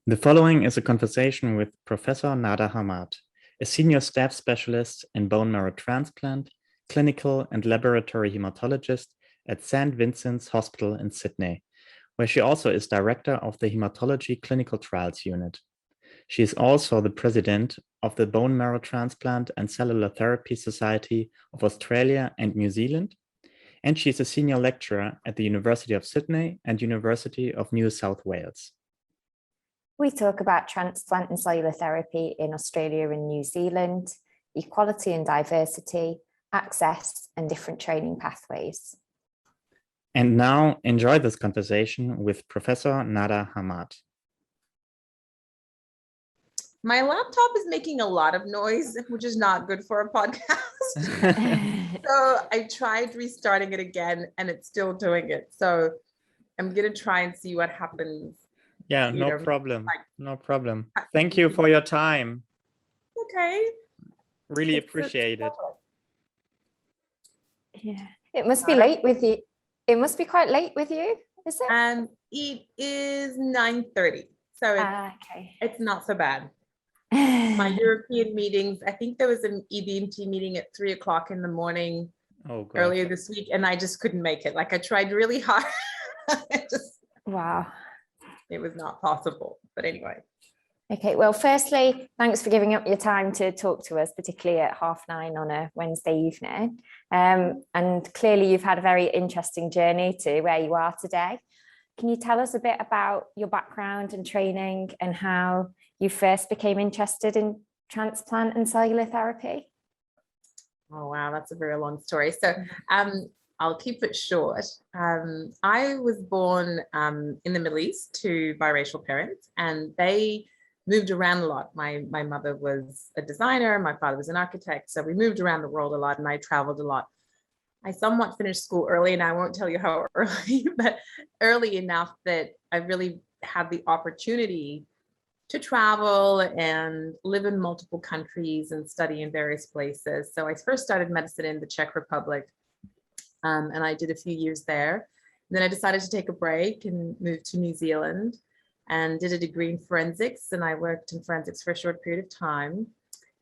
The following is a conversation with Professor Nada Hamad, a senior staff specialist in bone marrow transplant, clinical and laboratory haematologist at St Vincent's Hospital in Sydney, where she also is director of the Haematology Clinical Trials Unit. She is also the president of the Bone Marrow Transplant and Cellular Therapy Society of Australia and New Zealand, and she is a senior lecturer at the University of Sydney and University of New South Wales. We talk about transplant and cellular therapy in Australia and New Zealand, equality and diversity, access, and different training pathways. And now enjoy this conversation with Professor Nada Hamad. My laptop is making a lot of noise, which is not good for a podcast. So I tried restarting it again and it's still doing it. So I'm going to try and see what happens. Yeah, no problem. No problem. Thank you for your time. Okay. Really appreciate it. Yeah, it must be late with you. It must be quite late with you, is it? It is 9:30. So it's not so bad. My European meetings, I think there was an EBMT meeting at 3 o'clock in the morning earlier this week, and I just couldn't make it. Like I tried really hard. Wow. It was not possible, but anyway. Okay, well, firstly, thanks for giving up your time to talk to us, particularly at 9:30 on a Wednesday evening. And clearly you've had a very interesting journey to where you are today. Can you tell us a bit about your background and training and how you first became interested in transplant and cellular therapy? Oh, wow, that's a very long story. So I'll keep it short. I was born in the Middle East to biracial parents, and they moved around a lot. My mother was a designer, my father was an architect, so we moved around the world a lot, and I traveled a lot. I somewhat finished school early, and I won't tell you how early, but early enough that I really had the opportunity to travel and live in multiple countries and study in various places. So I first started medicine in the Czech Republic. And I did a few years there. And then I decided to take a break and moved to New Zealand and did a degree in forensics. And I worked in forensics for a short period of time,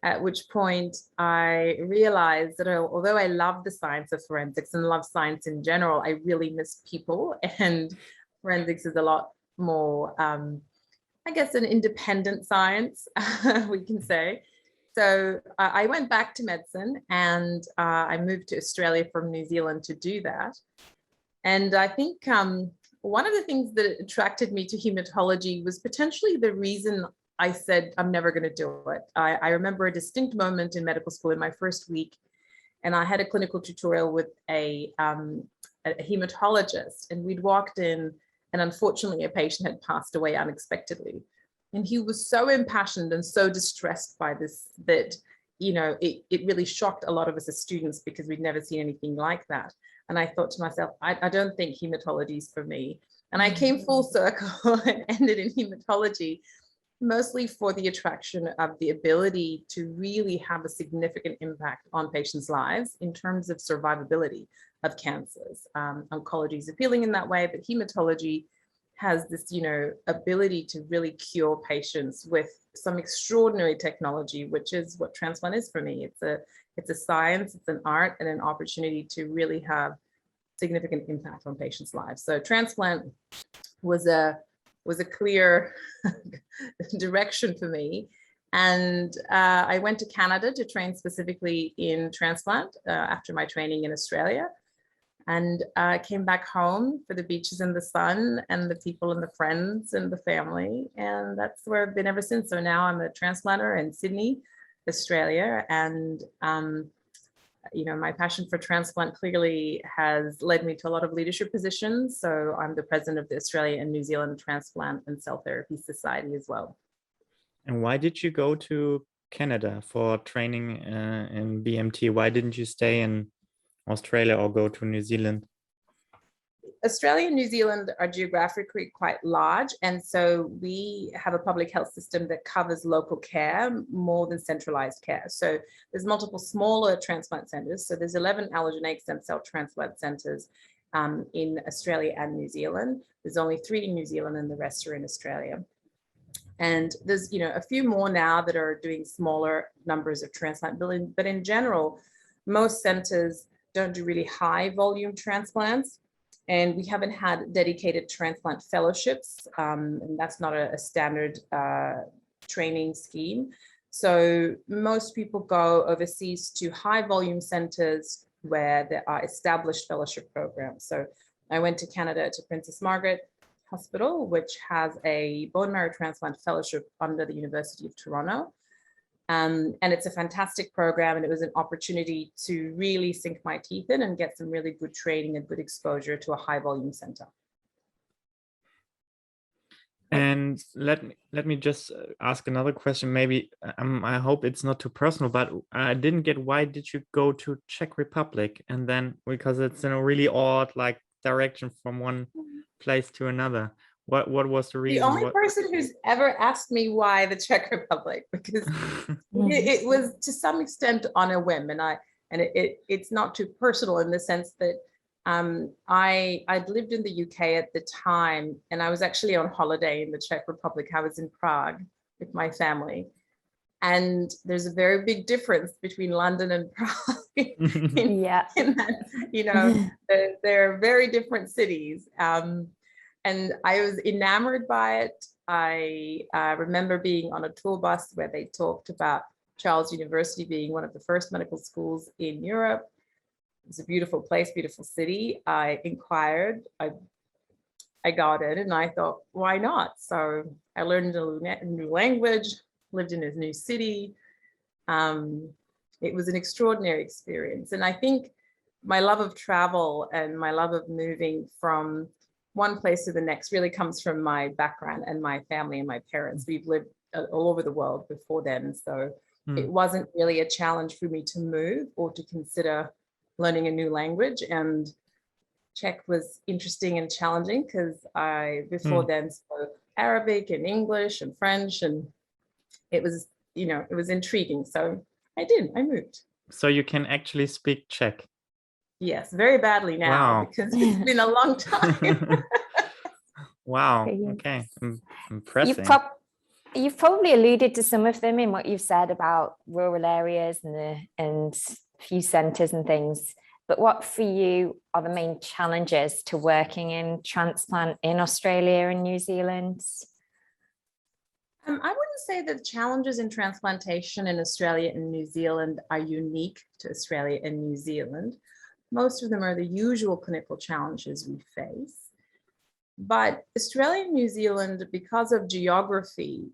at which point I realized that although I love the science of forensics and love science in general, I really miss people. And forensics is a lot more, I guess, an independent science, we can say. So I went back to medicine and I moved to Australia from New Zealand to do that. And I think one of the things that attracted me to haematology was potentially the reason I said, I'm never going to do it. I remember a distinct moment in medical school in my first week, and I had a clinical tutorial with a haematologist, and we'd walked in, and unfortunately a patient had passed away unexpectedly. And he was so impassioned and so distressed by this that, you know, it really shocked a lot of us as students because we'd never seen anything like that. And I thought to myself, I don't think haematology is for me. And I came full circle and ended in haematology, mostly for the attraction of the ability to really have a significant impact on patients' lives in terms of survivability of cancers. Oncology is appealing in that way, but haematology has this, you know, ability to really cure patients with some extraordinary technology, which is what transplant is for me. It's a science, it's an art, and an opportunity to really have significant impact on patients' lives. So transplant was a clear direction for me. And I went to Canada to train specifically in transplant after my training in Australia. And I came back home for the beaches and the sun and the people and the friends and the family. And that's where I've been ever since. So now I'm a transplanter in Sydney, Australia. And, you know, my passion for transplant clearly has led me to a lot of leadership positions. So I'm the president of the Australia and New Zealand Transplant and Cell Therapy Society as well. And why did you go to Canada for training in BMT? Why didn't you stay in Australia or go to New Zealand? Australia and New Zealand are geographically quite large, and so we have a public health system that covers local care more than centralized care. So there's multiple smaller transplant centers. So there's 11 allogeneic stem cell transplant centers in Australia and New Zealand. There's only 3 in New Zealand and the rest are in Australia. And there's, a few more now that are doing smaller numbers of transplant billing, but in general, most centers don't do really high volume transplants. And we haven't had dedicated transplant fellowships, and that's not a standard training scheme. So most people go overseas to high volume centers where there are established fellowship programs. So I went to Canada to Princess Margaret Hospital, which has a bone marrow transplant fellowship under the University of Toronto. And it's a fantastic program, and it was an opportunity to really sink my teeth in and get some really good training and good exposure to a high volume center. And let me just ask another question. Maybe I hope it's not too personal, but I didn't get, why did you go to Czech Republic? And then, because it's in a really odd like direction from one place to another. What was the reason? The only person who's ever asked me why the Czech Republic, because it was to some extent on a whim, and it's not too personal in the sense that I'd lived in the UK at the time, and I was actually on holiday in the Czech Republic. I was in Prague with my family, and there's a very big difference between London and Prague. in that, they're very different cities. And I was enamored by it. I remember being on a tour bus where they talked about Charles University being one of the first medical schools in Europe. It's a beautiful place, beautiful city. I inquired, I got in, and I thought, why not? So I learned a new language, lived in a new city. It was an extraordinary experience. And I think my love of travel and my love of moving from one place to the next really comes from my background and my family and my parents. We've lived all over the world before then. So it wasn't really a challenge for me to move or to consider learning a new language. And Czech was interesting and challenging because I before then spoke Arabic and English and French, and it was intriguing. So I moved. So you can actually speak Czech? Yes, very badly now. Wow. Because it's been a long time. Wow. Okay. Impressive. You've probably alluded to some of them in what you've said about rural areas and few centres and things. But what for you are the main challenges to working in transplant in Australia and New Zealand? I wouldn't say that challenges in transplantation in Australia and New Zealand are unique to Australia and New Zealand. Most of them are the usual clinical challenges we face. But Australia and New Zealand, because of geography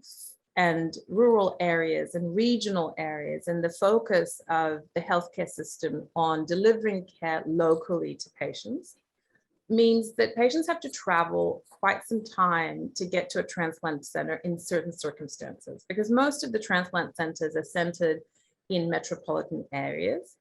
and rural areas and regional areas and the focus of the healthcare system on delivering care locally to patients, means that patients have to travel quite some time to get to a transplant center in certain circumstances, because most of the transplant centers are centered in metropolitan areas.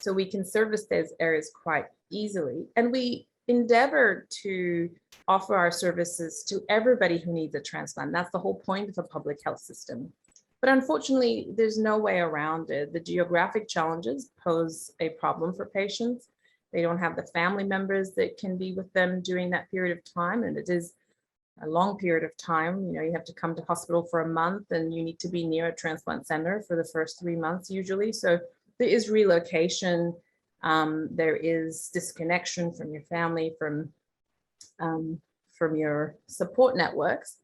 So we can service those areas quite easily. And we endeavor to offer our services to everybody who needs a transplant. That's the whole point of a public health system. But unfortunately, there's no way around it. The geographic challenges pose a problem for patients. They don't have the family members that can be with them during that period of time. And it is a long period of time. You have to come to hospital for a month, and you need to be near a transplant center for the first 3 months usually. So there is relocation. There is disconnection from your family, from your support networks.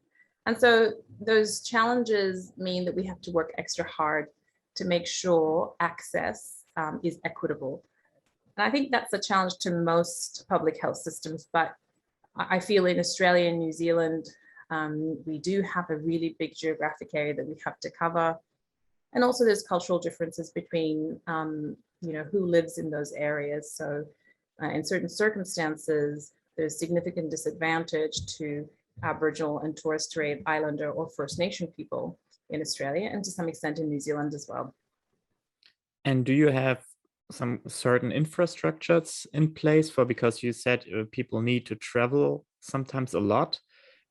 And so those challenges mean that we have to work extra hard to make sure access is equitable. And I think that's a challenge to most public health systems, but I feel in Australia and New Zealand, we do have a really big geographic area that we have to cover. And also there's cultural differences between, who lives in those areas. So in certain circumstances, there's significant disadvantage to Aboriginal and Torres Strait Islander or First Nation people in Australia, and to some extent in New Zealand as well. And do you have some certain infrastructures in place because you said people need to travel sometimes a lot?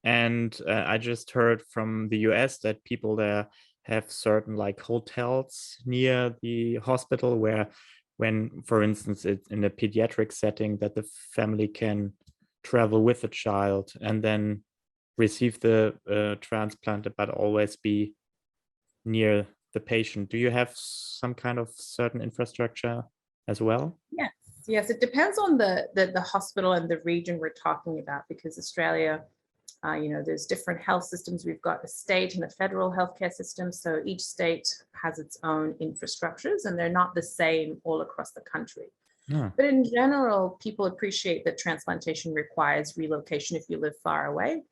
And I just heard from the US that people there have certain like hotels near the hospital where, when, for instance, it's in a pediatric setting, that the family can travel with a child and then receive the transplant, but always be near the patient. Do you have some kind of certain infrastructure as well? Yes, it depends on the hospital and the region we're talking about, because Australia, there's different health systems. We've got a state and a federal healthcare system. So each state has its own infrastructures and they're not the same all across the country. Yeah. But in general, people appreciate that transplantation requires relocation if you live far away.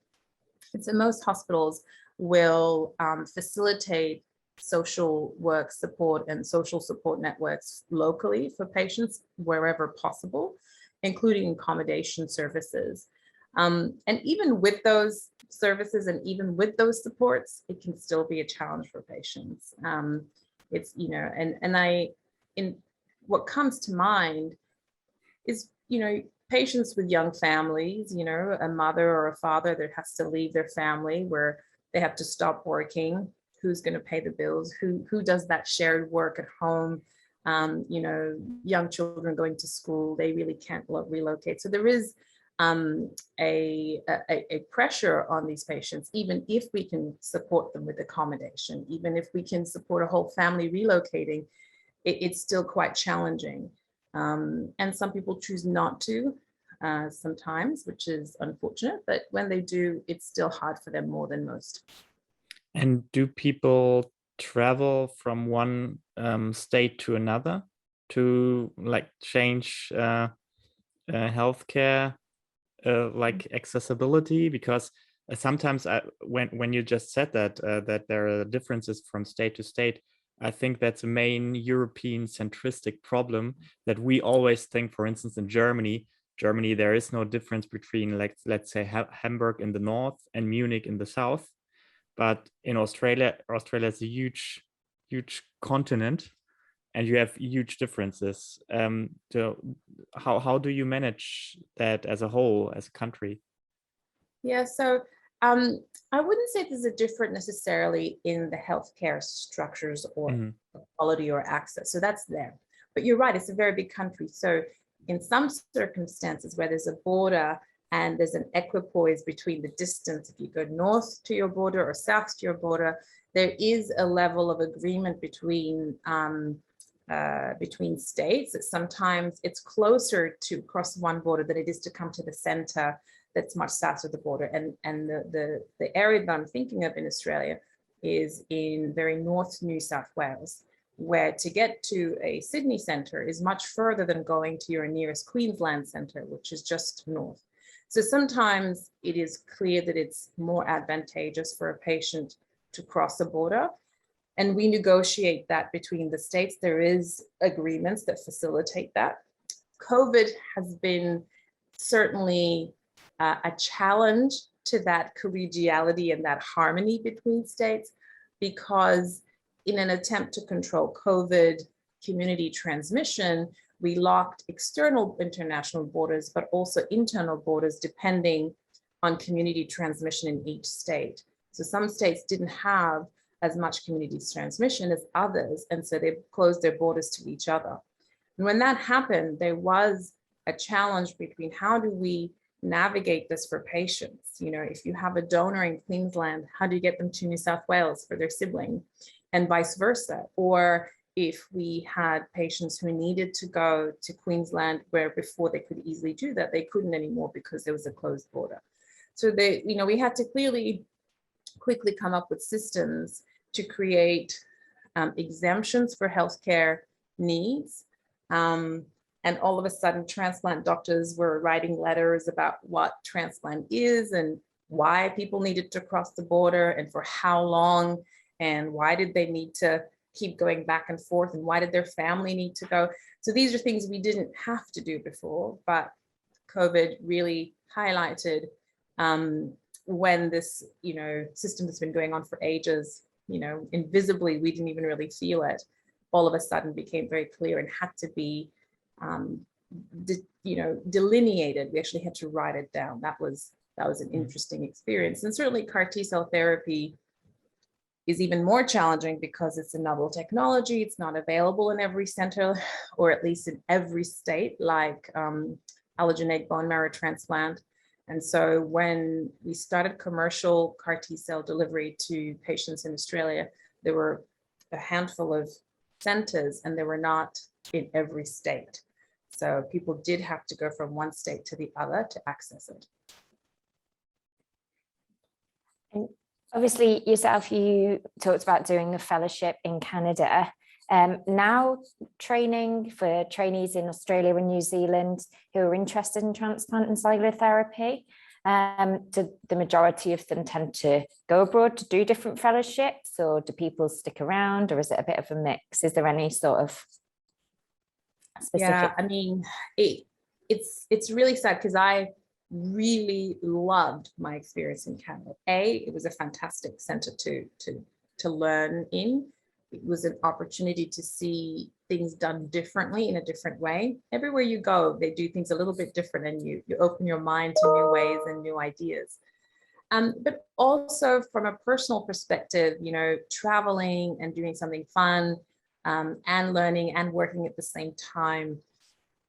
And so most hospitals will facilitate social work support and social support networks locally for patients wherever possible, including accommodation services. And even with those services and even with those supports, it can still be a challenge for patients. It's, what comes to mind is, patients with young families, a mother or a father that has to leave their family where they have to stop working. Who's going to pay the bills? Who does that shared work at home? Young children going to school, they really can't relocate. So there is a pressure on these patients, even if we can support them with accommodation, even if we can support a whole family relocating, it's still quite challenging. And some people choose not to sometimes, which is unfortunate, but when they do, it's still hard for them more than most. And do people travel from one state to another to change healthcare accessibility? Because sometimes when you just said that there are differences from state to state, I think that's a main European centristic problem, that we always think, for instance, in Germany, there is no difference between, let's say, Hamburg in the north and Munich in the south. But in Australia is a huge continent, and you have huge differences. So how do you manage that as a whole, as a country? Yeah, so I wouldn't say there's a difference necessarily in the healthcare structures or quality or access. So that's there. But you're right, it's a very big country. So in some circumstances where there's a border and there's an equipoise between the distance, if you go north to your border or south to your border, there is a level of agreement between states that sometimes it's closer to cross one border than it is to come to the center that's much south of the border. And the area that I'm thinking of in Australia is in very north New South Wales, where to get to a Sydney centre is much further than going to your nearest Queensland centre, which is just north. So sometimes it is clear that it's more advantageous for a patient to cross a border, and we negotiate that between the states. There is agreements that facilitate that. COVID has been certainly a challenge to that collegiality and that harmony between states, because in an attempt to control COVID community transmission, we locked external international borders, but also internal borders depending on community transmission in each state. So some states didn't have as much community transmission as others, and so they closed their borders to each other. And when that happened, there was a challenge between how do we navigate this for patients? If you have a donor in Queensland, how do you get them to New South Wales for their sibling, and vice versa? Or if we had patients who needed to go to Queensland, where before they could easily do that, they couldn't anymore because there was a closed border. So we had to quickly come up with systems to create exemptions for healthcare needs. And all of a sudden, transplant doctors were writing letters about what transplant is and why people needed to cross the border and for how long, and why did they need to keep going back and forth, and why did their family need to go. So these are things we didn't have to do before, but COVID really highlighted when this system that's been going on for ages, invisibly, we didn't even really feel it, all of a sudden became very clear and had to be delineated. We actually had to write it down. That was an interesting experience. And certainly CAR T-cell therapy is even more challenging because it's a novel technology. It's not available in every center, or at least in every state, like allogeneic bone marrow transplant. And so when we started commercial CAR T-cell delivery to patients in Australia, there were a handful of centers, and they were not in every state. So people did have to go from one state to the other to access it. And obviously yourself, you talked about doing a fellowship in Canada. Now training for trainees in Australia and New Zealand who are interested in transplant and cellular therapy. Do the majority of them tend to go abroad to do different fellowships, or do people stick around, or is it a bit of a mix? Is there any sort of specific? Yeah, I mean, it's really sad because I really loved my experience in Canada. It was a fantastic center to learn in. It was an opportunity to see things done differently in a different way. Everywhere you go, they do things a little bit different, and you open your mind to new ways and new ideas. But also from a personal perspective, you know, traveling and doing something fun and learning and working at the same time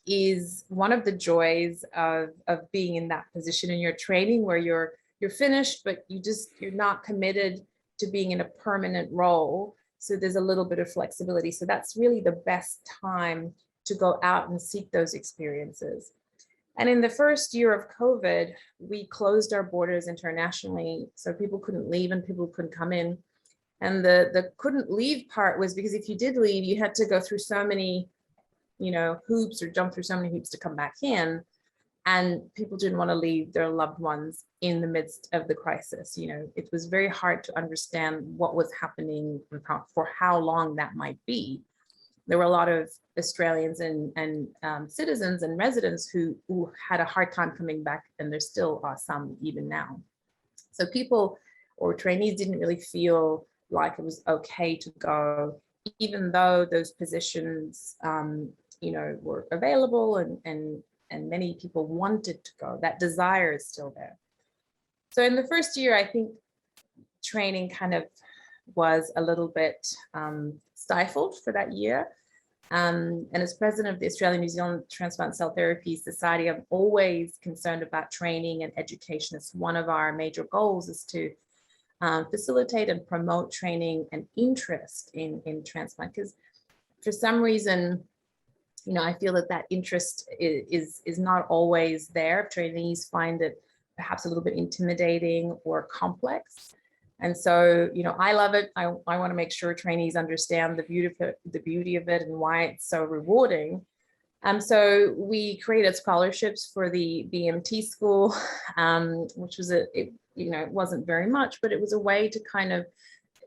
is one of the joys of being in that position in your training, where you're finished, but you're not committed to being in a permanent role. So there's a little bit of flexibility. So that's really the best time to go out and seek those experiences. And in the first year of COVID, we closed our borders internationally, so people couldn't leave and people couldn't come in. And the couldn't leave part was because if you did leave, you had to go through so many, you know, hoops, or jump through so many hoops to come back in. And people didn't want to leave their loved ones in the midst of the crisis. You know, it was very hard to understand what was happening for how long that might be. There were a lot of Australians and citizens and residents who had a hard time coming back, and there still are some even now. So people or trainees didn't really feel like it was okay to go, even though those positions, you know, were available and many people wanted to go. That desire is still there. So in the first year, I think training kind of was a little bit stifled for that year. And as president of the Australian New Zealand Transplant Cell Therapy Society, I'm always concerned about training and education. It's one of our major goals, is to facilitate and promote training and interest in transplant, because for some reason, you know, I feel that interest is not always there. Trainees find it perhaps a little bit intimidating or complex. And so, you know, I love it. I want to make sure trainees understand the beauty of it and why it's so rewarding. So we created scholarships for the EBMT school, which was you know, it wasn't very much, but it was a way to kind of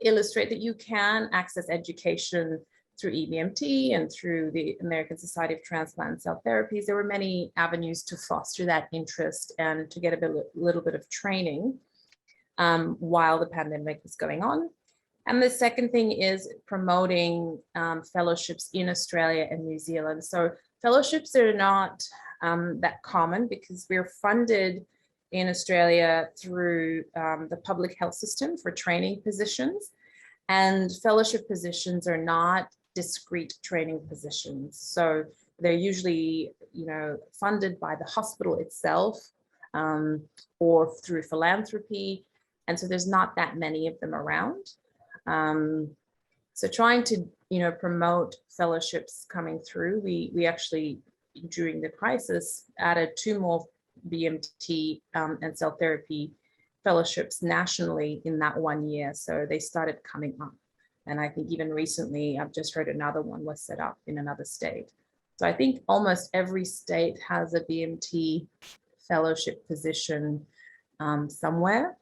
illustrate that you can access education through EBMT and through the American Society of Transplant and Cell Therapies. There were many avenues to foster that interest and to get a little bit of training while the pandemic was going on. And the second thing is promoting fellowships in Australia and New Zealand. So fellowships are not that common because we're funded in Australia through the public health system for training positions, and fellowship positions are not discrete training positions. So they're usually, you know, funded by the hospital itself or through philanthropy. And so there's not that many of them around. So trying to, you know, promote fellowships coming through, we actually, during the crisis, added 2 more BMT and cell therapy fellowships nationally in that 1 year. So they started coming up. And I think even recently, I've just heard another one was set up in another state. So I think almost every state has a BMT fellowship position somewhere.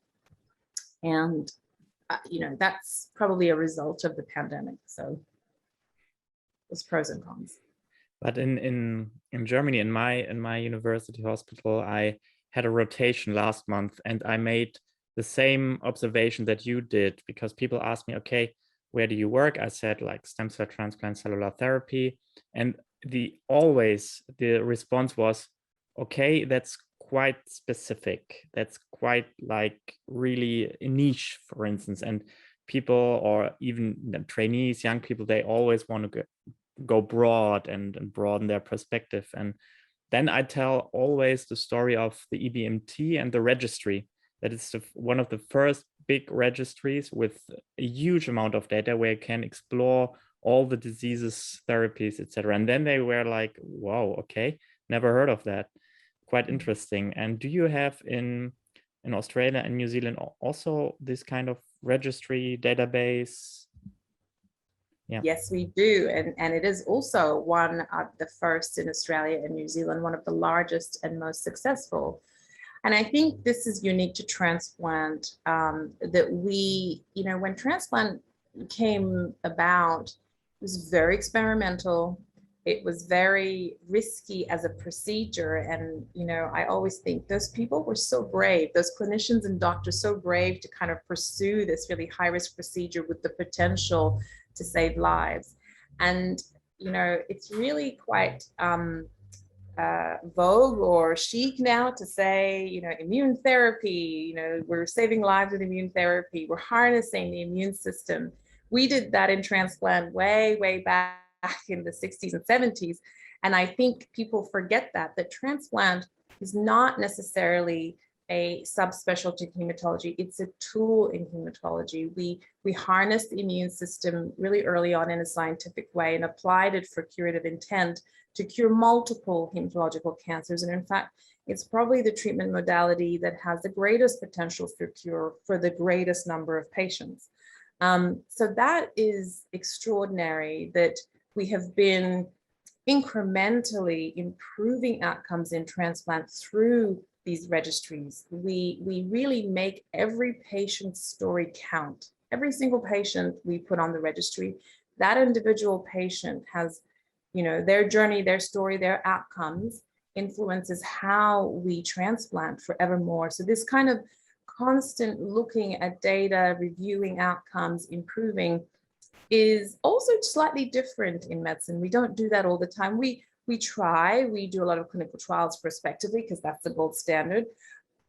And, you know, that's probably a result of the pandemic. So there's pros and cons. But in Germany, in my university hospital, I had a rotation last month, and I made the same observation that you did, because people asked me, okay, where do you work? I said like stem cell transplant, cellular therapy. And the response was, okay, that's quite specific. That's quite like really a niche, for instance. And people, or even the trainees, young people, they always want to go broad and broaden their perspective. And then I tell always the story of the EBMT and the registry. That is one of the first big registries with a huge amount of data where you can explore all the diseases, therapies, etc. And then they were like, wow, okay, never heard of that. Quite interesting. And do you have in Australia and New Zealand also this kind of registry database? Yeah. Yes, we do. And it is also one of the first in Australia and New Zealand, one of the largest and most successful. And I think this is unique to transplant, that we, when transplant came about, it was very experimental. It was very risky as a procedure. And, I always think those people were so brave, those clinicians and doctors so brave to kind of pursue this really high risk procedure with the potential to save lives. And, it's really quite vogue or chic now to say, immune therapy, we're saving lives with immune therapy, we're harnessing the immune system. We did that in transplant way back in the 60s and 70s. And I think people forget that transplant is not necessarily a subspecialty in hematology. It's a tool in hematology. We harnessed the immune system really early on in a scientific way and applied it for curative intent to cure multiple hematological cancers. And in fact, it's probably the treatment modality that has the greatest potential for cure for the greatest number of patients. So that is extraordinary that we have been incrementally improving outcomes in transplant through these registries. We really make every patient's story count. Every single patient we put on the registry, that individual patient has, their journey, their story, their outcomes influences how we transplant forevermore. So this kind of constant looking at data, reviewing outcomes, improving is also slightly different in medicine. We don't do that all the time. We do a lot of clinical trials prospectively because that's the gold standard,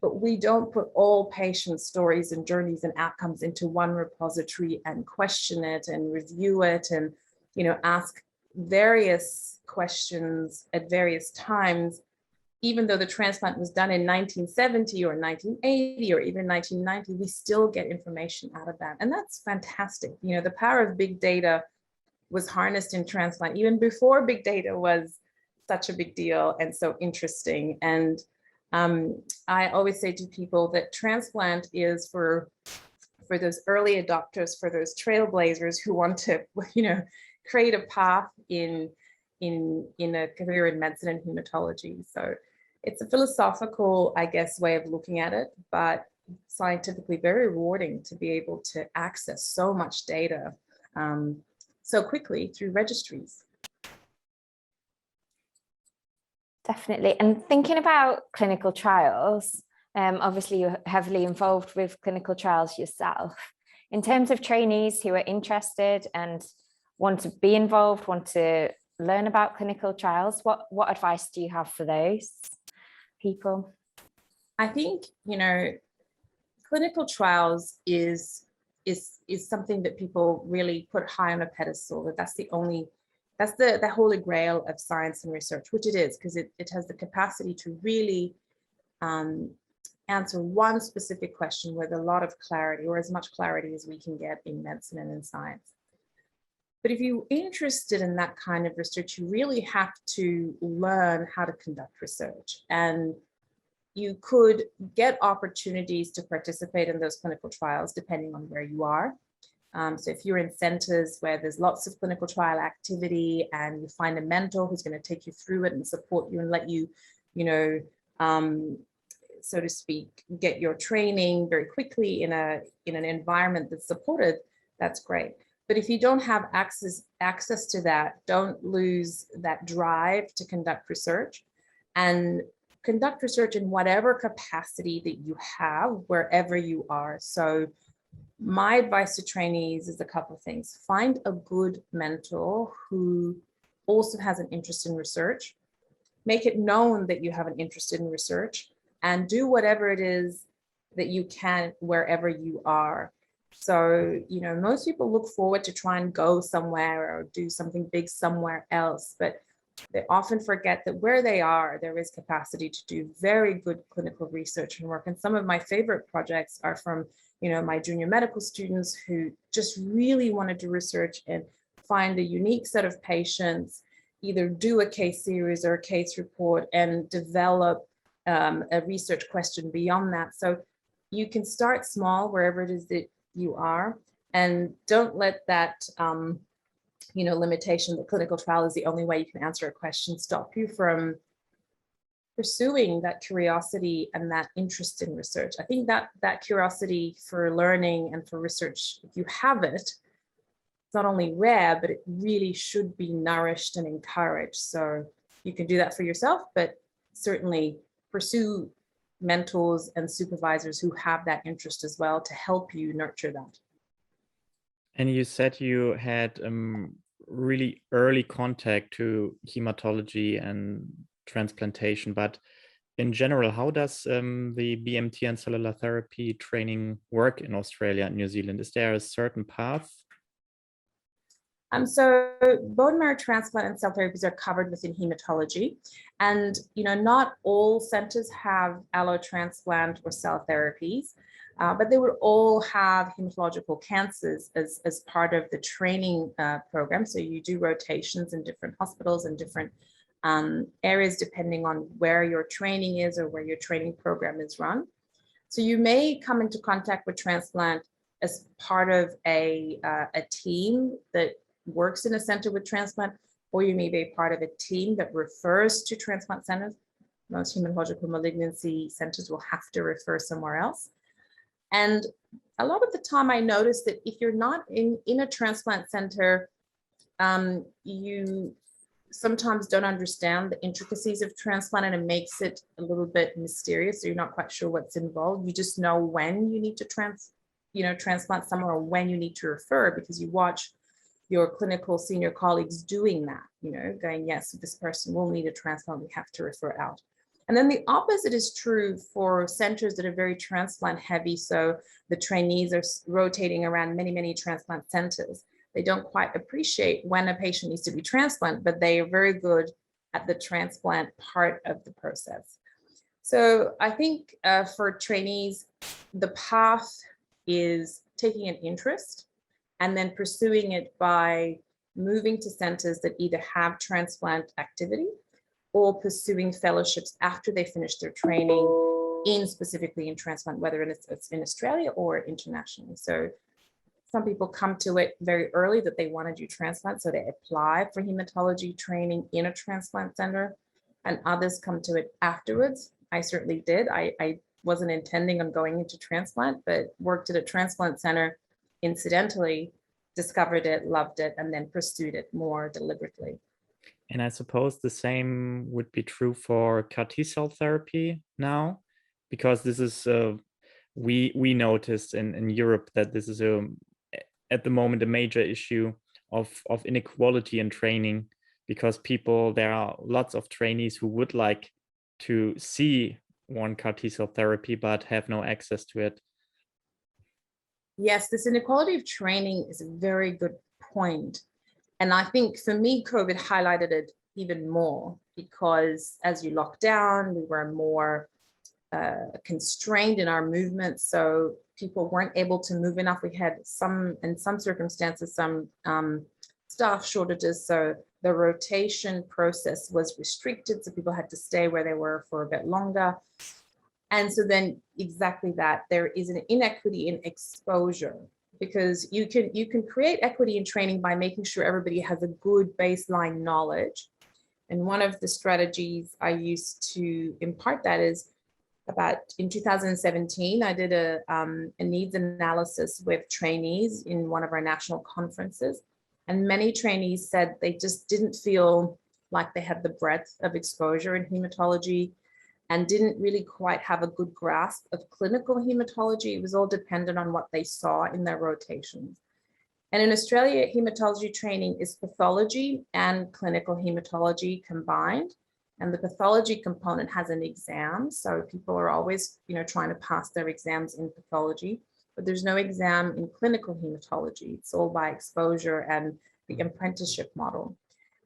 but we don't put all patients' stories and journeys and outcomes into one repository and question it and review it and, ask various questions at various times. Even though the transplant was done in 1970 or 1980 or even 1990, we still get information out of that. And that's fantastic. The power of big data was harnessed in transplant even before big data was such a big deal and so interesting. And I always say to people that transplant is for those early adopters, for those trailblazers who want to, create a path in a career in medicine and hematology. So it's a philosophical, I guess, way of looking at it, but scientifically very rewarding to be able to access so much data so quickly through registries. Definitely. And thinking about clinical trials, obviously you're heavily involved with clinical trials yourself. In terms of trainees who are interested and want to be involved, want to learn about clinical trials, what advice do you have for those people? I think, clinical trials is something that people really put high on a pedestal, that's the holy grail of science and research, which it is, because it has the capacity to really answer one specific question with a lot of clarity, or as much clarity as we can get in medicine and in science. But if you're interested in that kind of research, you really have to learn how to conduct research. And you could get opportunities to participate in those clinical trials depending on where you are. So if you're in centers where there's lots of clinical trial activity and you find a mentor who's going to take you through it and support you and let you, so to speak, get your training very quickly in an environment that's supported, that's great. But if you don't have access to that, don't lose that drive to conduct research, and conduct research in whatever capacity that you have, wherever you are. So my advice to trainees is a couple of things. Find a good mentor who also has an interest in research. Make it known that you have an interest in research, and do whatever it is that you can wherever you are. So, most people look forward to try and go somewhere or do something big somewhere else, but they often forget that where they are, there is capacity to do very good clinical research and work. And some of my favorite projects are from, my junior medical students who just really want to do research and find a unique set of patients, either do a case series or a case report and develop a research question beyond that. So you can start small wherever it is that you are, and don't let that limitation that clinical trial is the only way you can answer a question stop you from pursuing that curiosity and that interest in research. I think that curiosity for learning and for research, if you have it, it's not only rare, but it really should be nourished and encouraged. So you can do that for yourself, but certainly pursue mentors and supervisors who have that interest as well to help you nurture that. And you said you had really early contact to hematology and transplantation, but in general, how does the BMT and cellular therapy training work in Australia and New Zealand? Is there a certain path? So bone marrow transplant and cell therapies are covered within hematology, and not all centers have allotransplant or cell therapies, but they would all have hematological cancers as part of the training program. So you do rotations in different hospitals and different areas depending on where your training is or where your training program is run. So you may come into contact with transplant as part of a team that works in a center with transplant, or you may be a part of a team that refers to transplant centers. Most hematological malignancy centers will have to refer somewhere else. And a lot of the time I notice that if you're not in a transplant center, you sometimes don't understand the intricacies of transplant, and it makes it a little bit mysterious. So you're not quite sure what's involved. You just know when you need to transplant somewhere, or when you need to refer, because you watch your clinical senior colleagues doing that, going, yes, this person will need a transplant, we have to refer out. And then the opposite is true for centers that are very transplant heavy. So the trainees are rotating around many, many transplant centers. They don't quite appreciate when a patient needs to be transplanted, but they are very good at the transplant part of the process. So I think for trainees, the path is taking an interest and then pursuing it by moving to centers that either have transplant activity or pursuing fellowships after they finish their training specifically in transplant, whether it's in Australia or internationally. So some people come to it very early that they want to do transplant, so they apply for hematology training in a transplant center, and others come to it afterwards. I certainly did. I wasn't intending on going into transplant, but worked at a transplant center incidentally, discovered it, loved it, and then pursued it more deliberately. And I suppose the same would be true for CAR T-cell therapy now, because this is, we noticed in Europe that this is at the moment a major issue of inequality in training, because there are lots of trainees who would like to see one CAR T-cell therapy but have no access to it. Yes, this inequality of training is a very good point. And I think for me, COVID highlighted it even more, because as you lock down, we were more constrained in our movements. So people weren't able to move enough. We had in some circumstances, some staff shortages. So the rotation process was restricted. So people had to stay where they were for a bit longer. And so then exactly that, there is an inequity in exposure, because you can create equity in training by making sure everybody has a good baseline knowledge. And one of the strategies I used to impart that is in 2017, I did a needs analysis with trainees in one of our national conferences. And many trainees said they just didn't feel like they had the breadth of exposure in hematology and didn't really quite have a good grasp of clinical hematology. It was all dependent on what they saw in their rotations. And in Australia, hematology training is pathology and clinical hematology combined. And the pathology component has an exam. So people are always, trying to pass their exams in pathology, but there's no exam in clinical hematology. It's all by exposure and the apprenticeship model.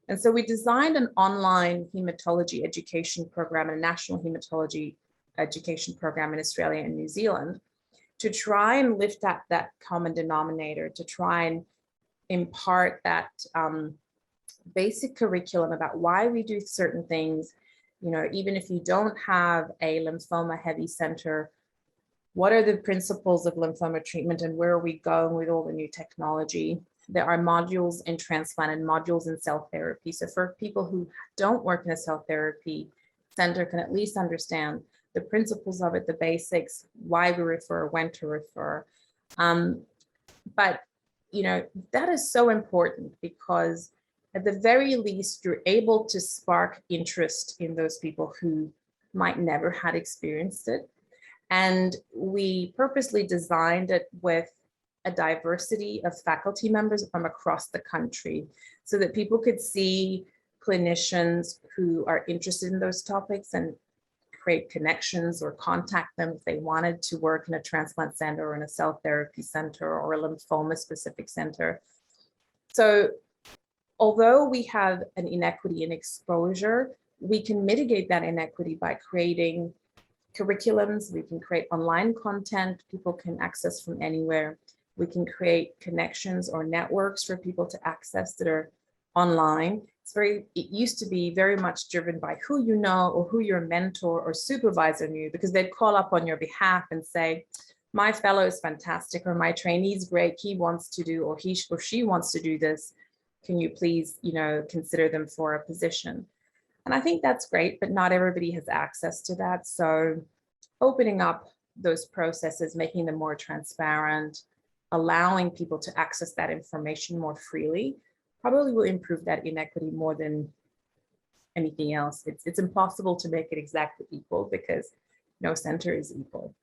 And so we designed an online hematology education program and a national hematology education program in Australia and New Zealand to try and lift up that common denominator, to try and impart that basic curriculum about why we do certain things. You know, even if you don't have a lymphoma heavy center, what are the principles of lymphoma treatment and where are we going with all the new technology? There are modules in transplant and modules in cell therapy. So for people who don't work in a cell therapy center can at least understand the principles of it, the basics, why we refer, when to refer. But, you know, that is so important because at the very least, you're able to spark interest in those people who might never had experienced it. And we purposely designed it with a diversity of faculty members from across the country so that people could see clinicians who are interested in those topics and create connections or contact them if they wanted to work in a transplant center or in a cell therapy center or a lymphoma specific center. So although we have an inequity in exposure, we can mitigate that inequity by creating curriculums. We can create online content people can access from anywhere. We can create connections or networks for people to access that are online. It used to be very much driven by who you know or who your mentor or supervisor knew, because they'd call up on your behalf and say, my fellow is fantastic, or my trainee's great, he wants to do, or he or she wants to do this. Can you please, you know, consider them for a position? And I think that's great, but not everybody has access to that. So opening up those processes, making them more transparent, allowing people to access that information more freely, probably will improve that inequity more than anything else. It's impossible to make it exactly equal because no center is equal.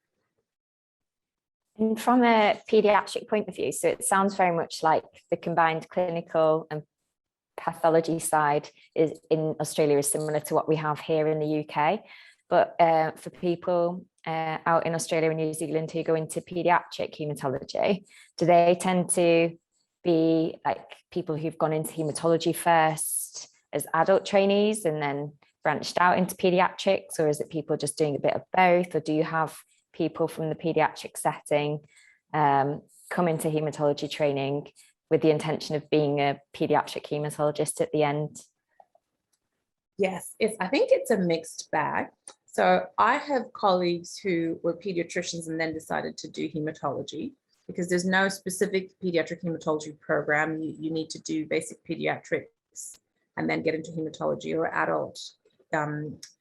And from a pediatric point of view, so it sounds very much like the combined clinical and pathology side is in Australia is similar to what we have here in the UK. But for people out in Australia and New Zealand who go into pediatric haematology, do they tend to be like people who've gone into haematology first as adult trainees and then branched out into pediatrics, or is it people just doing a bit of both, or do you have people from the pediatric setting come into haematology training with the intention of being a pediatric haematologist at the end? Yes, I think it's a mixed bag. So I have colleagues who were pediatricians and then decided to do hematology because there's no specific pediatric hematology program. You need to do basic pediatrics and then get into hematology, or adult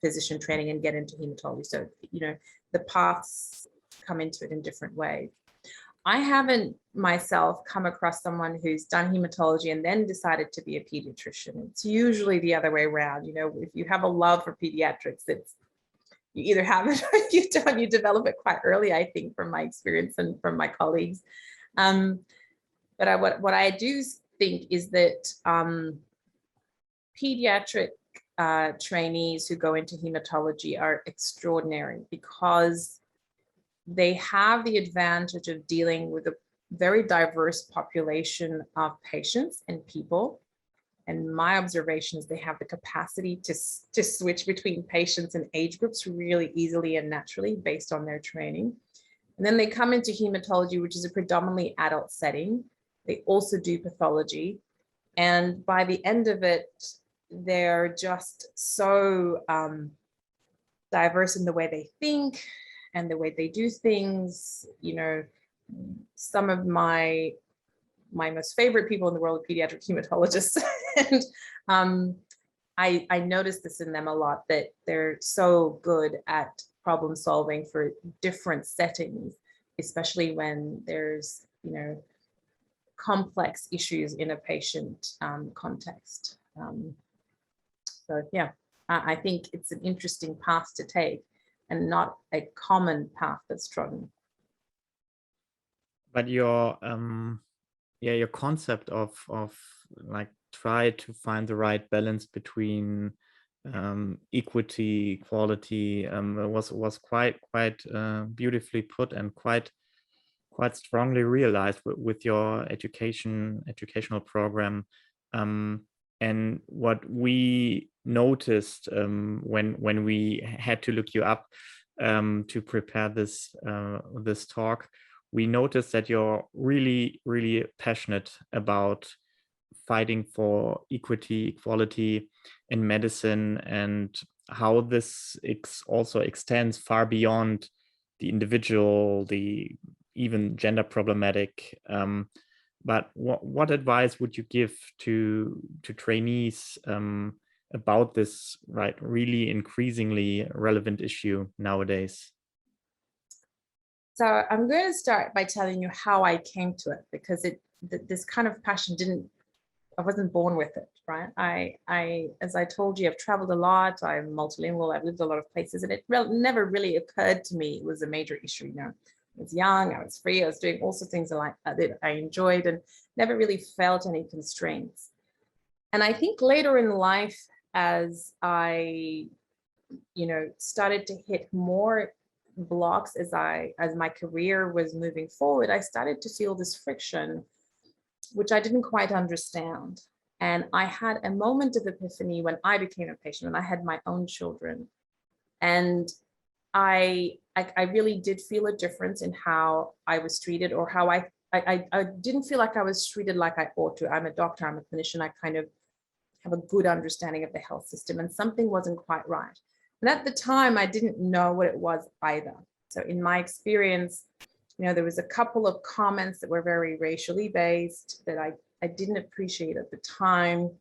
physician training and get into hematology. So, you know, the paths come into it in different ways. I haven't myself come across someone who's done hematology and then decided to be a pediatrician. It's usually the other way around. You know, if you have a love for pediatrics, it's you either have it or you don't. You develop it quite early, I think, from my experience and from my colleagues. But what I do think is that pediatric trainees who go into hematology are extraordinary because they have the advantage of dealing with a very diverse population of patients and people. And my observation is they have the capacity to switch between patients and age groups really easily and naturally based on their training. And then they come into hematology, which is a predominantly adult setting. They also do pathology. And by the end of it, they're just so diverse in the way they think and the way they do things. You know, some of my most favorite people in the world are pediatric hematologists. And I noticed this in them a lot, that they're so good at problem solving for different settings, especially when there's, you know, complex issues in a patient context. So yeah, I think it's an interesting path to take and not a common path that's trodden. But your concept of like try to find the right balance between equity, equality was quite beautifully put and quite strongly realized with your educational program. And what we noticed when we had to look you up to prepare this this talk, we noticed that you're really, really passionate about fighting for equality in medicine, and how this also extends far beyond the individual, the even gender problematic. But what advice would you give to trainees about this, right, really increasingly relevant issue nowadays? So I'm going to start by telling you how I came to it, because this kind of passion I wasn't born with it, right? As I told you, I've traveled a lot. I'm multilingual. I've lived a lot of places, and it never really occurred to me it was a major issue. You know, I was young, I was free, I was doing all sorts of things that I enjoyed, and never really felt any constraints. And I think later in life, as I, started to hit more blocks as my career was moving forward, I started to feel this friction, which I didn't quite understand. And I had a moment of epiphany when I became a patient, when I had my own children. And I really did feel a difference in how I was treated, or how I didn't feel like I was treated like I ought to. I'm a doctor, I'm a clinician, I kind of have a good understanding of the health system, and something wasn't quite right. And at the time, I didn't know what it was either. So in my experience, there was a couple of comments that were very racially based that I didn't appreciate at the time.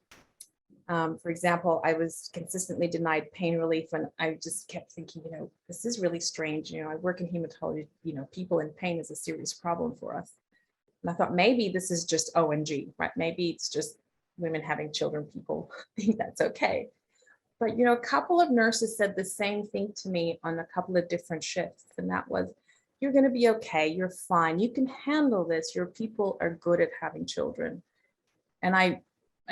For example, I was consistently denied pain relief, and I just kept thinking, this is really strange. I work in hematology, people in pain is a serious problem for us. And I thought maybe this is just ONG, right? Maybe it's just women having children, people think that's okay. But, a couple of nurses said the same thing to me on a couple of different shifts. And that was, you're going to be okay. You're fine. You can handle this. Your people are good at having children. And I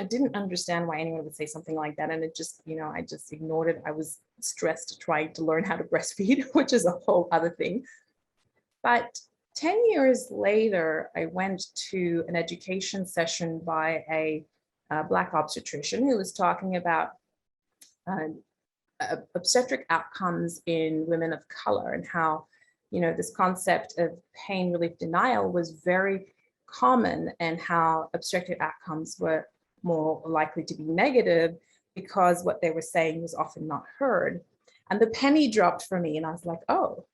didn't understand why anyone would say something like that. And it just, I just ignored it. I was stressed trying to learn how to breastfeed, which is a whole other thing. But 10 years later, I went to an education session by a Black obstetrician who was talking about obstetric outcomes in women of color, and how, this concept of pain relief denial was very common, and how obstetric outcomes were more likely to be negative because what they were saying was often not heard. And the penny dropped for me, and I was like, oh,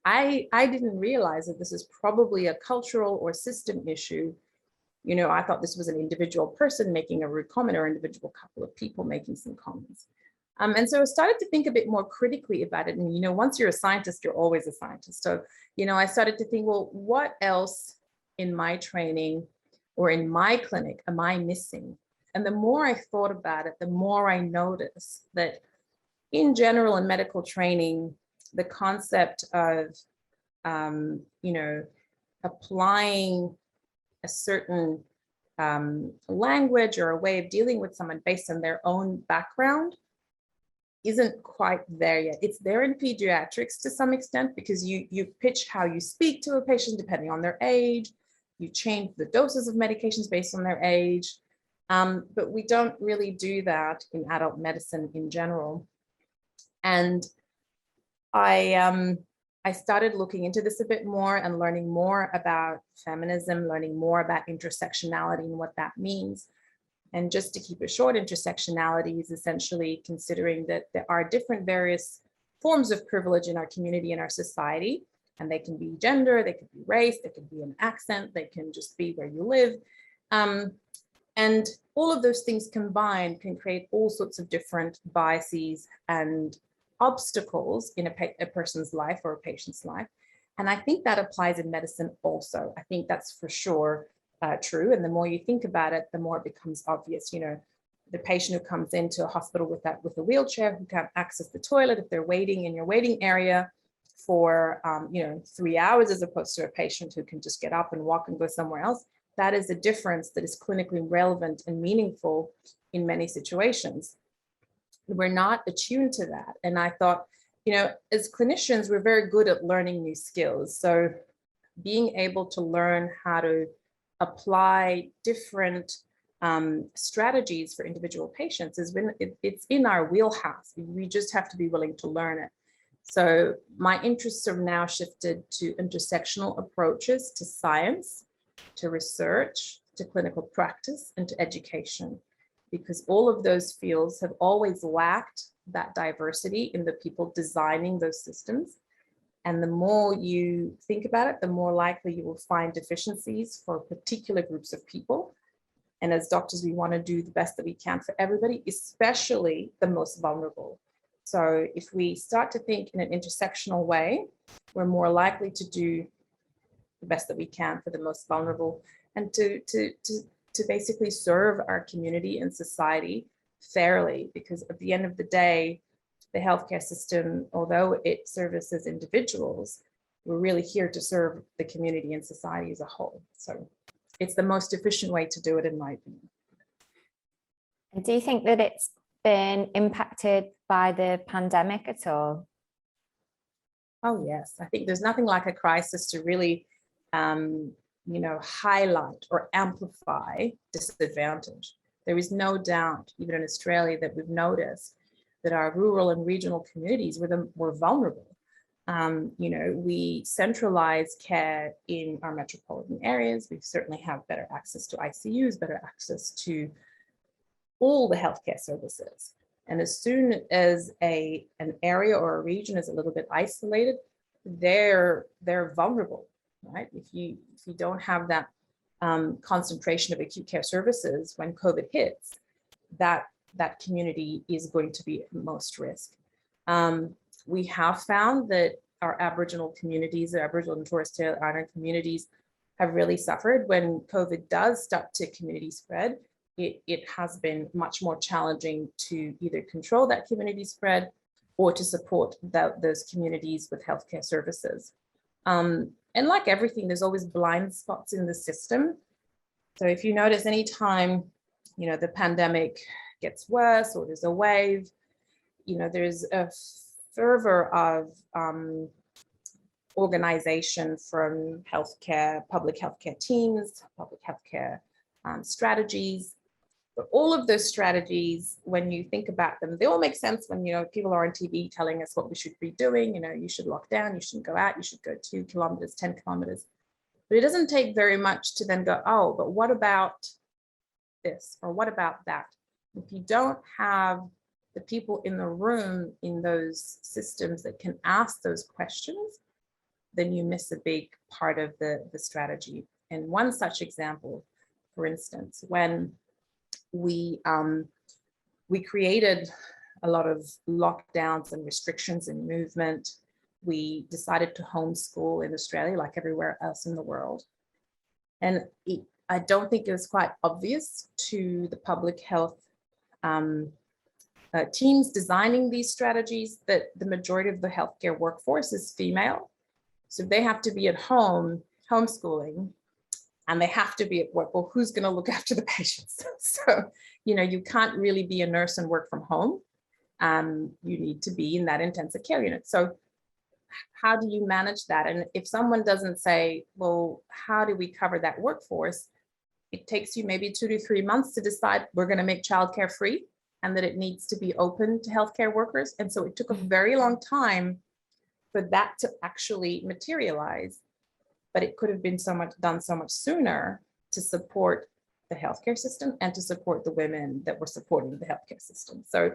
I didn't realize that this is probably a cultural or system issue. I thought this was an individual person making a rude comment, or individual couple of people making some comments. And so I started to think a bit more critically about it. And, once you're a scientist, you're always a scientist. So, I started to think, well, what else in my training or in my clinic am I missing? And the more I thought about it, the more I noticed that in general in medical training, the concept of, applying a certain language or a way of dealing with someone based on their own background isn't quite there yet. It's there in pediatrics to some extent, because you pitch how you speak to a patient depending on their age, you change the doses of medications based on their age, but we don't really do that in adult medicine in general. And I started looking into this a bit more and learning more about feminism, learning more about intersectionality and what that means. And just to keep it short, intersectionality is essentially considering that there are different various forms of privilege in our community and our society. And they can be gender, they could be race, they could be an accent, they can just be where you live. And all of those things combined can create all sorts of different biases and obstacles in a person's life or a patient's life. And I think that applies in medicine also. I think that's for sure true. And the more you think about it, the more it becomes obvious. The patient who comes into a hospital with a wheelchair, who can't access the toilet, if they're waiting in your waiting area for 3 hours, as opposed to a patient who can just get up and walk and go somewhere else, that is a difference that is clinically relevant and meaningful in many situations. We're not attuned to that. And I thought, as clinicians, we're very good at learning new skills. So being able to learn how to apply different strategies for individual patients is when it's in our wheelhouse. We just have to be willing to learn it. So my interests have now shifted to intersectional approaches to science, to research, to clinical practice, and to education, because all of those fields have always lacked that diversity in the people designing those systems. And the more you think about it, the more likely you will find deficiencies for particular groups of people. And as doctors, we want to do the best that we can for everybody, especially the most vulnerable. So if we start to think in an intersectional way, we're more likely to do the best that we can for the most vulnerable, and to basically serve our community and society fairly, because at the end of the day, the healthcare system, although it services individuals, we're really here to serve the community and society as a whole. So it's the most efficient way to do it, in my opinion. And do you think that it's been impacted by the pandemic at all? Oh, yes. I think there's nothing like a crisis to really, highlight or amplify disadvantage. There is no doubt, even in Australia, that we've noticed that our rural and regional communities were vulnerable. We centralize care in our metropolitan areas. We certainly have better access to ICUs, better access to all the healthcare services. And as soon as an area or a region is a little bit isolated, they're vulnerable, right? If you don't have that concentration of acute care services when COVID hits, that community is going to be at most risk. We have found that our Aboriginal communities, the Aboriginal and Torres Strait Islander communities, have really suffered when COVID does start to community spread. It has been much more challenging to either control that community spread or to support those communities with healthcare services. And like everything, there's always blind spots in the system. So if you notice, anytime the pandemic gets worse or there's a wave, there's a fervor of organization from public healthcare teams, public healthcare strategies. But all of those strategies, when you think about them, they all make sense when people are on TV telling us what we should be doing. You should lock down, you shouldn't go out, you should go 2 kilometers, 10 kilometers. But it doesn't take very much to then go, oh, but what about this? Or what about that? If you don't have the people in the room in those systems that can ask those questions, then you miss a big part of the strategy. And one such example, for instance, when we created a lot of lockdowns and restrictions in movement, we decided to homeschool in Australia, like everywhere else in the world. And I don't think it was quite obvious to the public health teams designing these strategies that the majority of the healthcare workforce is female. So they have to be at home homeschooling, and they have to be at work. Well, who's going to look after the patients? So, you can't really be a nurse and work from home. You need to be in that intensive care unit. So how do you manage that? And if someone doesn't say, well, how do we cover that workforce? It takes you maybe 2 to 3 months to decide we're going to make childcare free and that it needs to be open to healthcare workers. And so it took a very long time for that to actually materialize, but it could have been done so much sooner to support the healthcare system and to support the women that were supporting the healthcare system. So,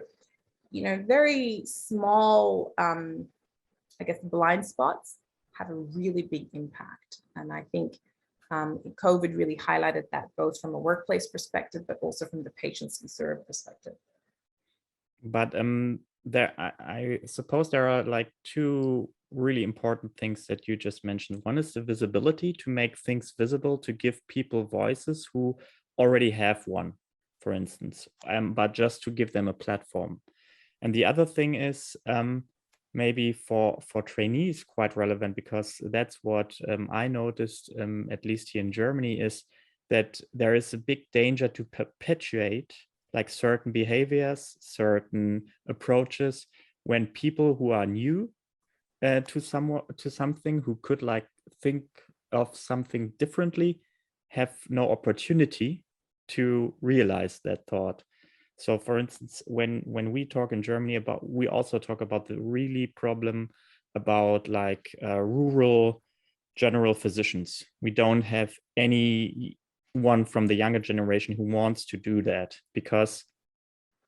very small, blind spots have a really big impact. And I think COVID really highlighted that, both from a workplace perspective, but also from the patients we serve perspective. But I suppose there are like 2 really important things that you just mentioned. One is the visibility, to make things visible, to give people voices who already have one, for instance, but just to give them a platform. And the other thing is maybe for trainees quite relevant, because that's what I noticed, at least here in Germany, is that there is a big danger to perpetuate like certain behaviors, certain approaches, when people who are new to something, who could like think of something differently, have no opportunity to realize that thought. So for instance, when we talk in Germany about, we also talk about the really problem about like rural general physicians. We don't have anyone from the younger generation who wants to do that because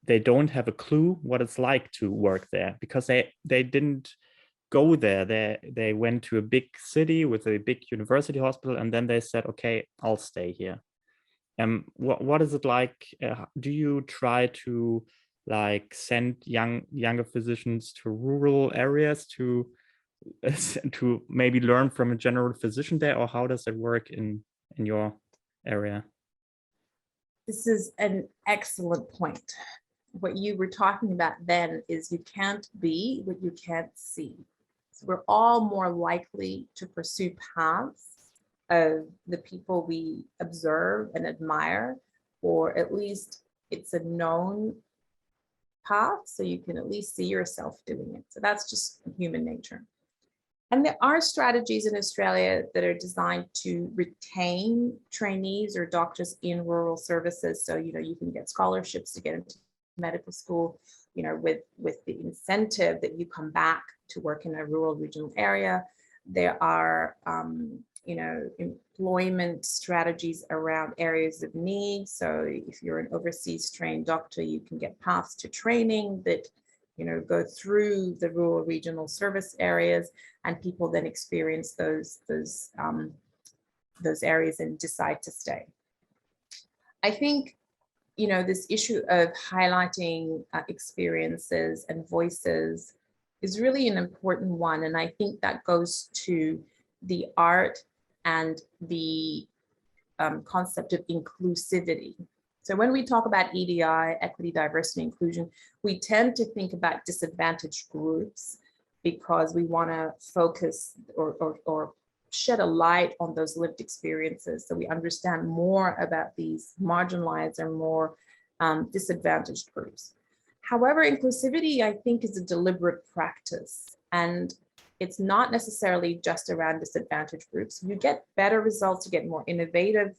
they don't have a clue what it's like to work there, because they didn't go there. They went to a big city with a big university hospital, and then they said, okay, I'll stay here. What is it like? Do you try to like send younger physicians to rural areas to maybe learn from a general physician there, or how does it work in your area? This is an excellent point. What you were talking about then is you can't be what you can't see. So we're all more likely to pursue paths of the people we observe and admire, or at least it's a known path, so you can at least see yourself doing it. So that's just human nature. And there are strategies in Australia that are designed to retain trainees or doctors in rural services. So, you can get scholarships to get into medical school, with the incentive that you come back to work in a rural regional area. There are, employment strategies around areas of need. So if you're an overseas trained doctor, you can get paths to training that go through the rural regional service areas, and people then experience those areas and decide to stay. I think, this issue of highlighting experiences and voices is really an important one. And I think that goes to the art and the concept of inclusivity. So when we talk about EDI, equity, diversity, inclusion, we tend to think about disadvantaged groups because we want to focus or shed a light on those lived experiences, so we understand more about these marginalized or more disadvantaged groups. However, inclusivity, I think, is a deliberate practice, and it's not necessarily just around disadvantaged groups. You get better results, you get more innovative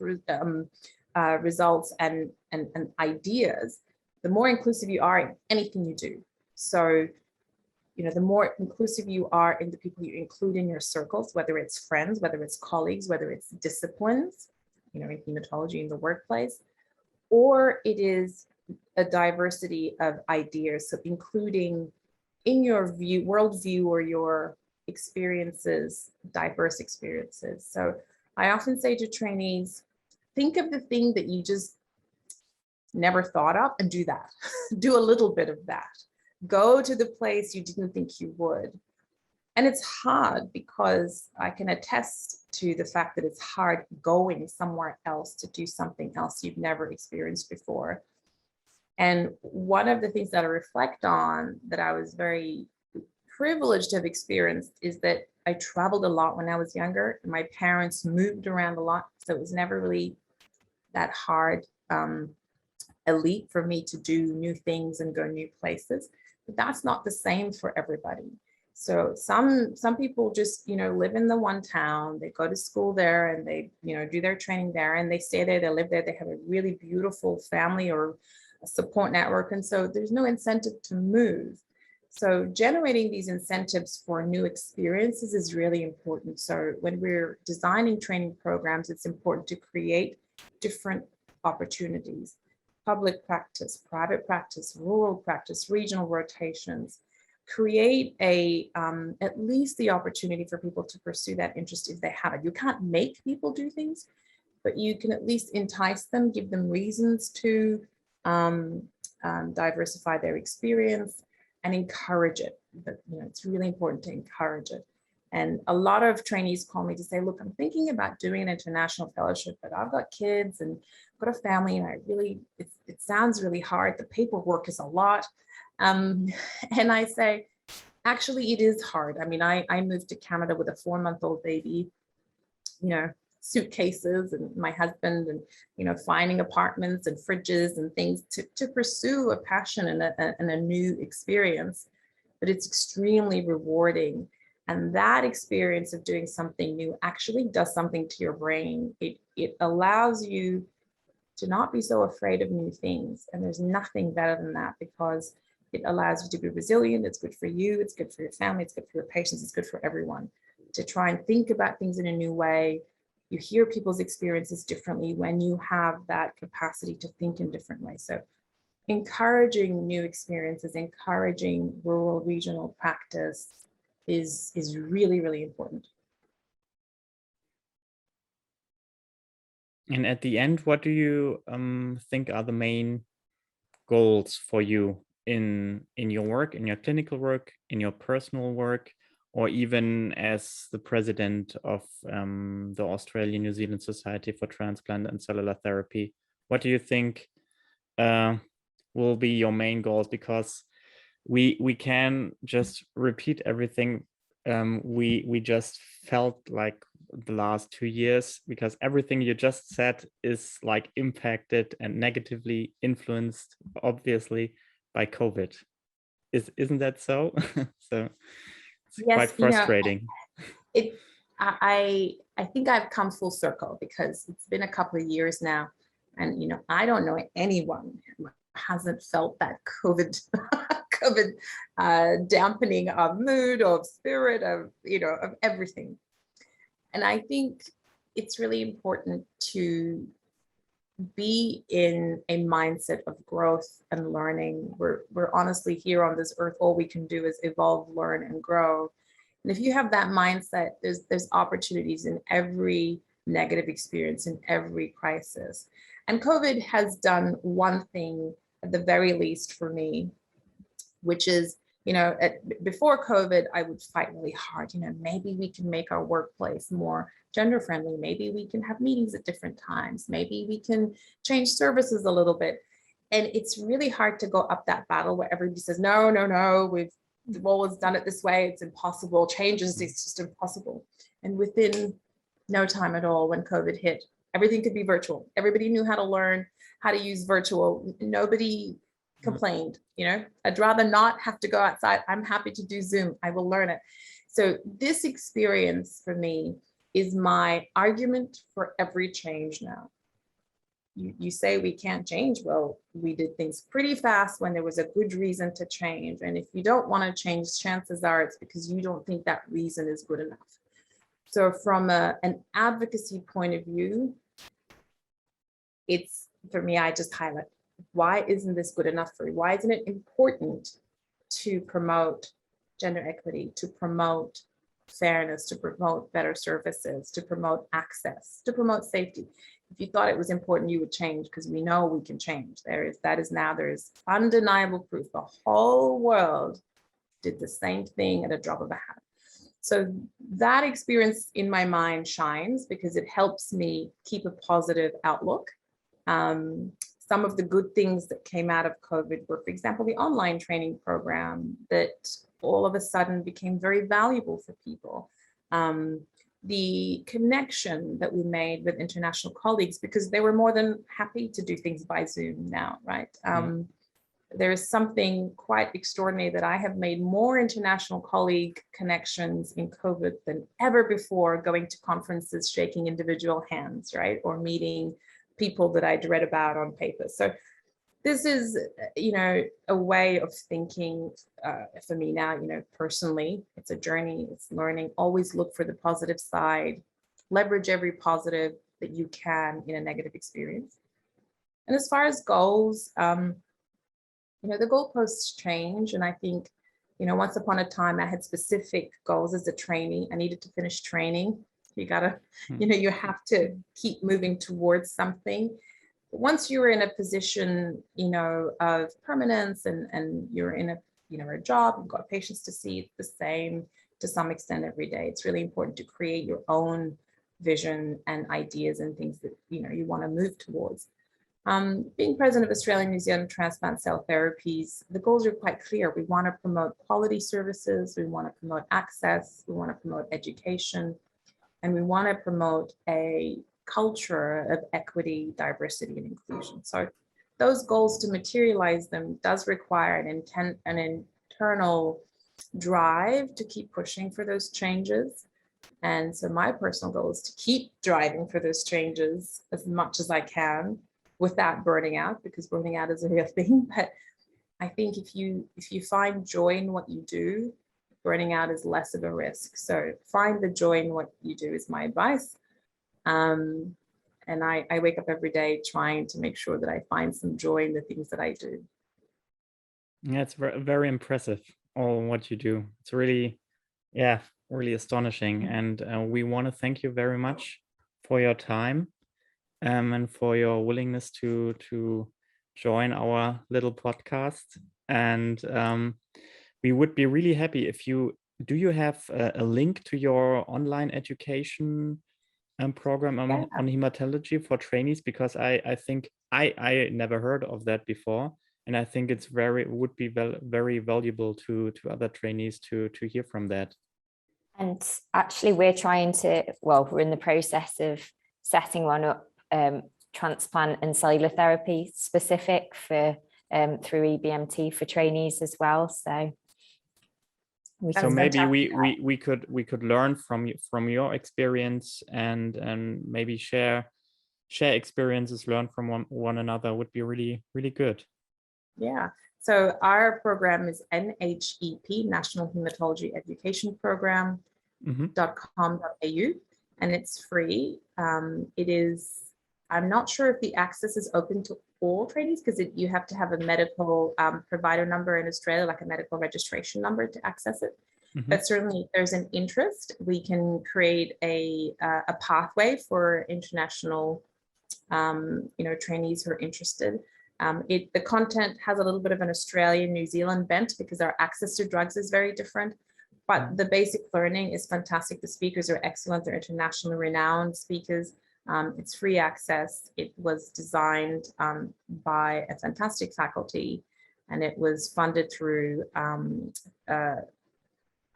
results and ideas, the more inclusive you are in anything you do. So, the more inclusive you are in the people you include in your circles, whether it's friends, whether it's colleagues, whether it's disciplines, in haematology in the workplace, or it is a diversity of ideas. So including in your worldview or your experiences, diverse experiences. So I often say to trainees, think of the thing that you just never thought of and do that. Do a little bit of that. Go to the place you didn't think you would. And it's hard because I can attest to the fact that it's hard going somewhere else to do something else you've never experienced before. And one of the things that I reflect on that I was very privileged to have experienced is that I traveled a lot when I was younger. And my parents moved around a lot. So it was never really that hard a leap for me to do new things and go new places. But that's not the same for everybody. So some people just, live in the one town, they go to school there and they, do their training there and they stay there, they live there, they have a really beautiful family or a support network. And so there's no incentive to move. So generating these incentives for new experiences is really important. So when we're designing training programs, it's important to create different opportunities. Public practice, private practice, rural practice, regional rotations, create at least the opportunity for people to pursue that interest if they have it. You can't make people do things, but you can at least entice them, give them reasons to diversify their experience and encourage it. But it's really important to encourage it. And a lot of trainees call me to say, look, I'm thinking about doing an international fellowship, but I've got kids and I've got a family and it sounds really hard. The paperwork is a lot. And I say, actually, it is hard. I mean, I moved to Canada with a 4-month-old baby, suitcases and my husband and, finding apartments and fridges and things to pursue a passion and a new experience. But it's extremely rewarding. And that experience of doing something new actually does something to your brain. It allows you to not be so afraid of new things. And there's nothing better than that, because it allows you to be resilient. It's good for you. It's good for your family. It's good for your patients. It's good for everyone to try and think about things in a new way. You hear people's experiences differently when you have that capacity to think in different ways. So encouraging new experiences, encouraging rural regional practice is really, really important. And at the end, what do you think are the main goals for you in your work, in your clinical work, in your personal work, or even as the president of the Australian-New Zealand Society for Transplant and Cellular Therapy? What do you think will be your main goals? Because we can just repeat everything we just felt like the last 2 years, because everything you just said is like impacted and negatively influenced, obviously, by COVID. Isn't that so? So it's Yes, quite frustrating. I think I've come full circle, because it's been a couple of years now, and I don't know anyone who hasn't felt that COVID dampening of mood, of spirit, of everything. And I think it's really important to be in a mindset of growth and learning. We're honestly here on this earth, all we can do is evolve, learn, and grow. And if you have that mindset, there's opportunities in every negative experience, in every crisis. And COVID has done one thing, at the very least for me, which is, before COVID, I would fight really hard. Maybe we can make our workplace more gender friendly. Maybe we can have meetings at different times. Maybe we can change services a little bit. And it's really hard to go up that battle where everybody says, no, we've always done it this way. It's impossible. Changes, it's just impossible. And within no time at all, when COVID hit, everything could be virtual. Everybody knew how to learn how to use virtual. Nobody complained. I'd rather not have to go outside. I'm happy to do Zoom. I will learn it. So this experience for me is my argument for every change now. You say we can't change. Well, we did things pretty fast when there was a good reason to change. And if you don't want to change, chances are it's because you don't think that reason is good enough. So from an advocacy point of view, it's, for me, I just highlight, why isn't this good enough for you? Why isn't it important to promote gender equity, to promote fairness, to promote better services, to promote access, to promote safety? If you thought it was important, you would change, because we know we can change. There is undeniable proof. The whole world did the same thing at a drop of a hat. So that experience in my mind shines, because it helps me keep a positive outlook. Some of the good things that came out of COVID were, for example, the online training program that all of a sudden became very valuable for people. The connection that we made with international colleagues, because they were more than happy to do things by Zoom now, right? There is something quite extraordinary that I have made more international colleague connections in COVID than ever before, going to conferences, shaking individual hands, right? Or meeting people that I'd read about on paper. So this is, a way of thinking for me now, personally. It's a journey, it's learning. Always look for the positive side, leverage every positive that you can in a negative experience. And as far as goals, the goalposts change. And I think, once upon a time, I had specific goals as a trainee. I needed to finish training. You gotta, you have to keep moving towards something. Once you're in a position, of permanence, and you're in a job, you've got patients to see, it's the same to some extent every day. It's really important to create your own vision and ideas and things that, you want to move towards. Being president of Australian New Zealand Transplant Cell Therapies, the goals are quite clear. We want to promote quality services, we want to promote access, we want to promote education, and we want to promote a culture of equity, diversity, and inclusion. So those goals, to materialize them, does require an internal drive to keep pushing for those changes. And so my personal goal is to keep driving for those changes as much as I can. without burning out, because burning out is a real thing. But I think if you find joy in what you do, burning out is less of a risk. So find the joy in what you do is my advice. And I wake up every day trying to make sure that I find some joy in the things that I do. Yeah, it's very impressive, all what you do. It's really, yeah, really astonishing. And we want to thank you very much for your time and for your willingness to join our little podcast. And we would be really happy if do you have a link to your online education program on hematology for trainees? Because I think I never heard of that before. And I think it's would be very valuable to other trainees to hear from that. And actually, we're in the process of setting one up, transplant and cellular therapy specific for through EBMT for trainees as well. So maybe we could learn from your experience and maybe share experiences, learn from one another would be really, really good. Yeah, so our program is NHEP, National Hematology Education Program, .com.au, and it's free. I'm not sure if the access is open to all trainees, because you have to have a medical provider number in Australia, like a medical registration number to access it. But certainly if there's an interest, we can create a pathway for international trainees who are interested. The content has a little bit of an Australian, New Zealand bent because our access to drugs is very different, but the basic learning is fantastic. The speakers are excellent. They're internationally renowned speakers. It's free access. It was designed by a fantastic faculty, and it was funded through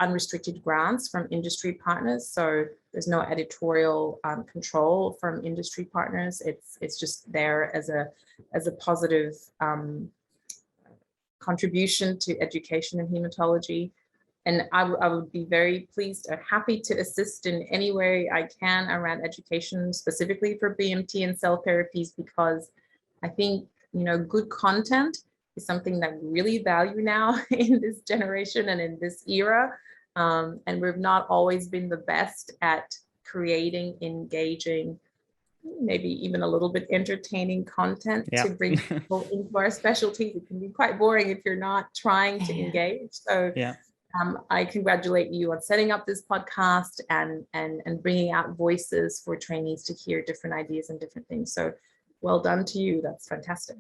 unrestricted grants from industry partners. So there's no editorial control from industry partners. It's just there as a positive contribution to education in hematology. And I would be very pleased or happy to assist in any way I can around education, specifically for BMT and cell therapies, because I think, good content is something that we really value now in this generation and in this era. And we've not always been the best at creating, engaging, maybe even a little bit entertaining content to bring people into our specialties. It can be quite boring if you're not trying to engage. So I congratulate you on setting up this podcast and bringing out voices for trainees to hear different ideas and different things. So well done to you. That's fantastic.